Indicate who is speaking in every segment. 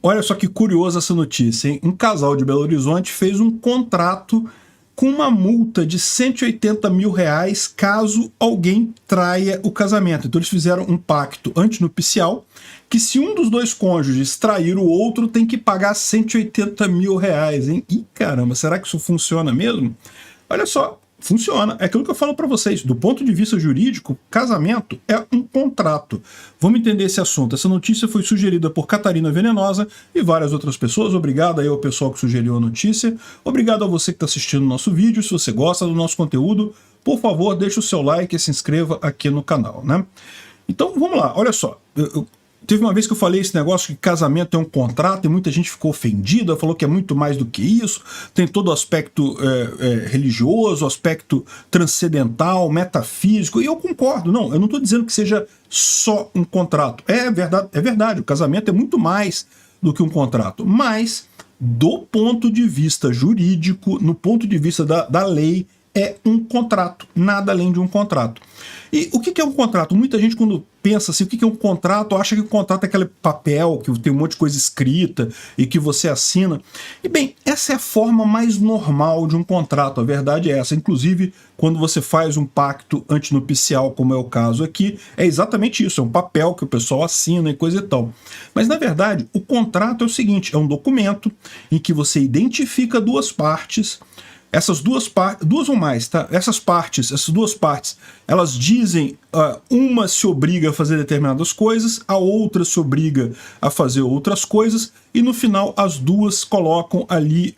Speaker 1: Olha só que curiosa essa notícia, hein? Um casal de Belo Horizonte fez um contrato com uma multa de R$180 mil caso alguém traia o casamento. Então eles fizeram um pacto antinupcial que se um dos dois cônjuges trair o outro tem que pagar R$180 mil, hein? Ih, caramba, será que isso funciona mesmo? Olha só, funciona. É aquilo que eu falo para vocês. Do ponto de vista jurídico, casamento é um contrato. Vamos entender esse assunto. Essa notícia foi sugerida por Catarina Venenosa e várias outras pessoas. Obrigado aí ao pessoal que sugeriu a notícia. Obrigado a você que está assistindo o nosso vídeo. Se você gosta do nosso conteúdo, por favor, deixe o seu like e se inscreva aqui no canal, né? Então, vamos lá. Olha só. Teve uma vez que eu falei esse negócio que casamento é um contrato e muita gente ficou ofendida, falou que é muito mais do que isso, tem todo o aspecto religioso, o aspecto transcendental, metafísico, e eu concordo. Não, eu não estou dizendo que seja só um contrato. É verdade, o casamento é muito mais do que um contrato, mas do ponto de vista jurídico, no ponto de vista da lei, é um contrato, nada além de um contrato. E o que é um contrato? Muita gente, quando pensa assim, o que é um contrato, acha que o contrato é aquele papel que tem um monte de coisa escrita e que você assina. E bem, essa é a forma mais normal de um contrato, a verdade é essa. Inclusive, quando você faz um pacto antinupcial, como é o caso aqui, é exatamente isso, é um papel que o pessoal assina e coisa e tal. Mas, na verdade, o contrato é o seguinte, é um documento em que você identifica duas partes. Essas duas ou mais, tá? Essas duas partes, elas dizem, uma se obriga a fazer determinadas coisas, a outra se obriga a fazer outras coisas, e no final as duas colocam ali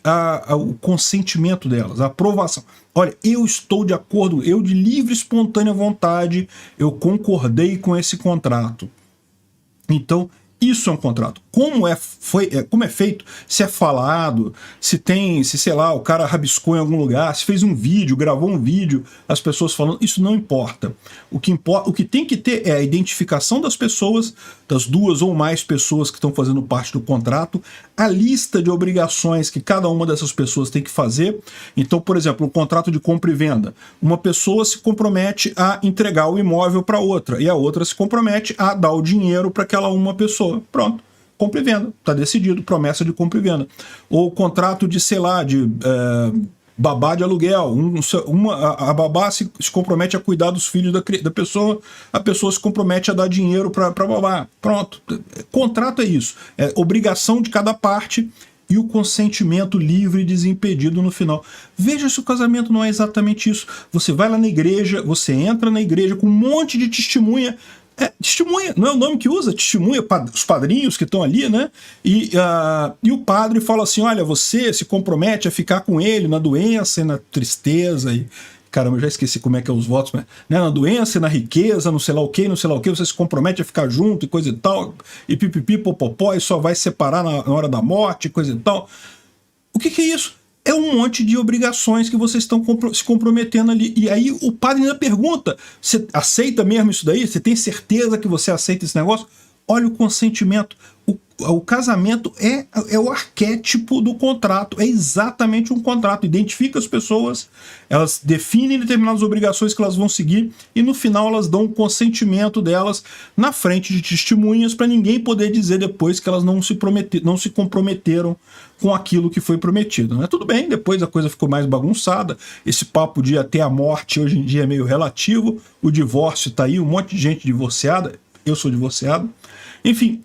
Speaker 1: o consentimento delas, a aprovação. Olha, eu estou de acordo, eu de livre e espontânea vontade, eu concordei com esse contrato. Então, isso é um contrato. Como é feito, se é falado, se sei lá, o cara rabiscou em algum lugar, se fez um vídeo, gravou um vídeo, as pessoas falando, isso não importa. O que tem que ter é a identificação das pessoas, das duas ou mais pessoas que estão fazendo parte do contrato, a lista de obrigações que cada uma dessas pessoas tem que fazer. Então, por exemplo, um contrato de compra e venda. Uma pessoa se compromete a entregar o imóvel para outra, e a outra se compromete a dar o dinheiro para aquela uma pessoa. Pronto. Compra e venda, está decidido, promessa de compra e venda. Ou contrato de, sei lá, de babá de aluguel, a babá se compromete a cuidar dos filhos da pessoa, a pessoa se compromete a dar dinheiro para babá. Pronto, contrato é isso, é obrigação de cada parte e o consentimento livre e desimpedido no final. Veja se o casamento não é exatamente isso. Você vai lá na igreja, você entra na igreja com um monte de testemunha. Testemunha, não é o nome que usa? Testemunha, os padrinhos que estão ali, né? E o padre fala assim, olha, você se compromete a ficar com ele na doença e na tristeza e... Caramba, eu já esqueci como é que é os votos, mas, né, na doença e na riqueza, não sei lá o que, você se compromete a ficar junto e coisa e tal, e pipipi, popopó, e só vai separar na hora da morte e coisa e tal. O que é isso? É um monte de obrigações que vocês estão se comprometendo ali. E aí o padre ainda pergunta, você aceita mesmo isso daí? Você tem certeza que você aceita esse negócio? Olha o consentimento. O casamento é o arquétipo do contrato, é exatamente um contrato. Identifica as pessoas, elas definem determinadas obrigações que elas vão seguir e no final elas dão o consentimento delas na frente de testemunhas para ninguém poder dizer depois que elas não se comprometeram com aquilo que foi prometido, né? Tudo bem, depois a coisa ficou mais bagunçada, esse papo de até a morte hoje em dia é meio relativo, o divórcio tá aí, um monte de gente divorciada, eu sou divorciado, enfim.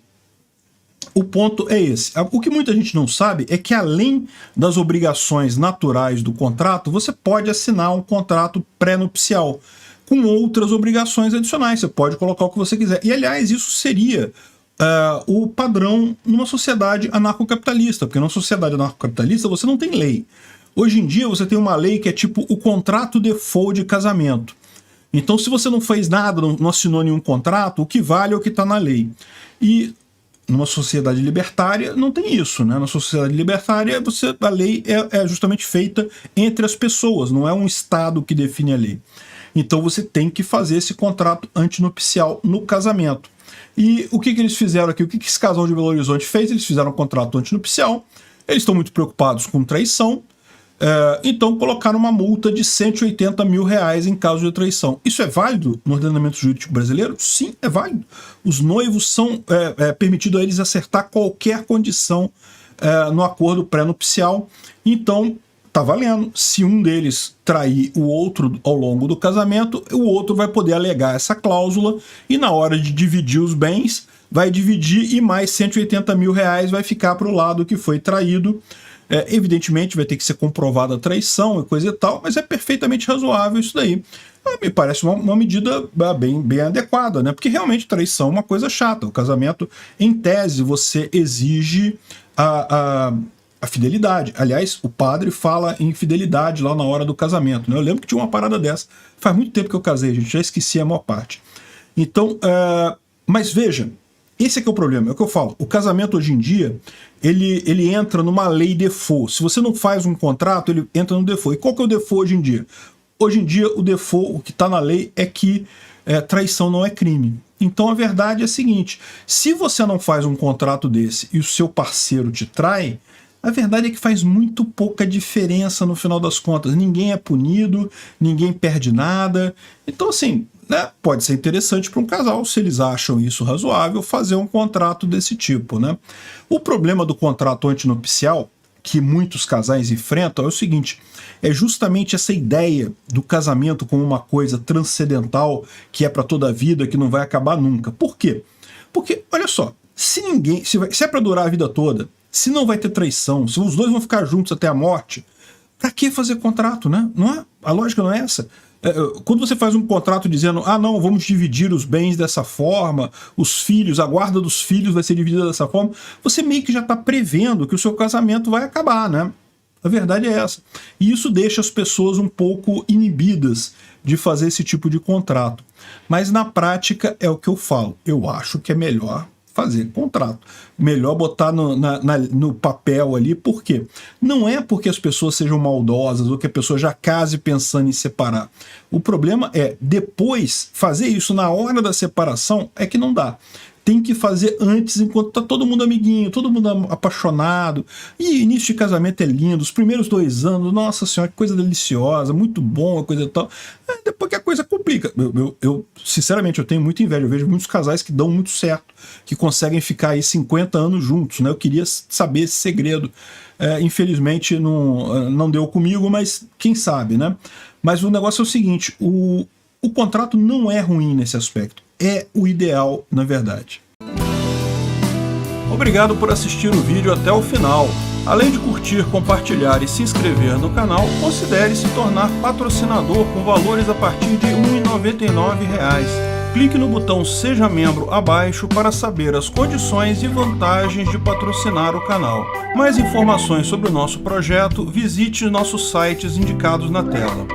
Speaker 1: O ponto é esse. O que muita gente não sabe é que além das obrigações naturais do contrato, você pode assinar um contrato pré-nupcial com outras obrigações adicionais. Você pode colocar o que você quiser. E, aliás, isso seria o padrão numa sociedade anarcocapitalista, porque numa sociedade anarcocapitalista você não tem lei. Hoje em dia você tem uma lei que é tipo o contrato default de casamento. Então, se você não fez nada, não assinou nenhum contrato, o que vale é o que está na lei. E numa sociedade libertária não tem isso, né? Na sociedade libertária a lei é justamente feita entre as pessoas, não é um Estado que define a lei. Então você tem que fazer esse contrato antinupcial no casamento. E o que eles fizeram aqui? O que esse casal de Belo Horizonte fez? Eles fizeram um contrato antinupcial, eles estão muito preocupados com traição, Então colocaram uma multa de 180 mil reais em caso de traição. Isso é válido no ordenamento jurídico brasileiro? Sim, é válido. Os noivos são permitido a eles acertar qualquer condição no acordo pré-nupcial. Então tá valendo. Se um deles trair o outro ao longo do casamento, o outro vai poder alegar essa cláusula e na hora de dividir os bens, vai dividir e mais 180 mil reais vai ficar para o lado que foi traído. Evidentemente vai ter que ser comprovada a traição e coisa e tal, mas é perfeitamente razoável isso daí. Me parece uma medida bem adequada, né? Porque realmente traição é uma coisa chata. O casamento, em tese, você exige a fidelidade. Aliás, o padre fala em fidelidade lá na hora do casamento, né? Eu lembro que tinha uma parada dessa. Faz muito tempo que eu casei, gente, já esqueci a maior parte. Então, mas veja, esse é que é o problema, é o que eu falo. O casamento hoje em dia, ele entra numa lei default. Se você não faz um contrato, ele entra no default. E qual que é o default hoje em dia? Hoje em dia, o default, o que está na lei, é que traição não é crime. Então a verdade é a seguinte: se você não faz um contrato desse e o seu parceiro te trai, a verdade é que faz muito pouca diferença no final das contas. Ninguém é punido, ninguém perde nada. Então, assim, né, pode ser interessante para um casal, se eles acham isso razoável, fazer um contrato desse tipo, né? O problema do contrato antinupcial, que muitos casais enfrentam, é o seguinte: é justamente essa ideia do casamento como uma coisa transcendental, que é para toda a vida, que não vai acabar nunca. Por quê? Porque, olha só, se é para durar a vida toda, se não vai ter traição, se os dois vão ficar juntos até a morte, para que fazer contrato, né? Não é? A lógica não é essa. Quando você faz um contrato dizendo, não, vamos dividir os bens dessa forma, os filhos, a guarda dos filhos vai ser dividida dessa forma, você meio que já está prevendo que o seu casamento vai acabar, né? A verdade é essa. E isso deixa as pessoas um pouco inibidas de fazer esse tipo de contrato. Mas na prática é o que eu falo. Eu acho que é melhor fazer contrato. Melhor botar no papel ali. Por quê? Não é porque as pessoas sejam maldosas ou que a pessoa já case pensando em separar. O problema é depois fazer isso na hora da separação é que não dá. Tem que fazer antes, enquanto tá todo mundo amiguinho, todo mundo apaixonado. E início de casamento é lindo, os primeiros 2 anos, nossa senhora, que coisa deliciosa, muito bom, a coisa e tal. Depois que a coisa complica. Sinceramente, eu tenho muita inveja. Eu vejo muitos casais que dão muito certo, que conseguem ficar aí 50 anos juntos, né? Eu queria saber esse segredo. Infelizmente não deu comigo, mas quem sabe, né? Mas o negócio é o seguinte: o contrato não é ruim nesse aspecto. É o ideal, na verdade. Obrigado por assistir o vídeo até o final. Além de curtir, compartilhar e se inscrever no canal, considere se tornar patrocinador com valores a partir de R$ 1,99. Clique no botão Seja Membro abaixo para saber as condições e vantagens de patrocinar o canal. Mais informações sobre o nosso projeto, visite nossos sites indicados na tela.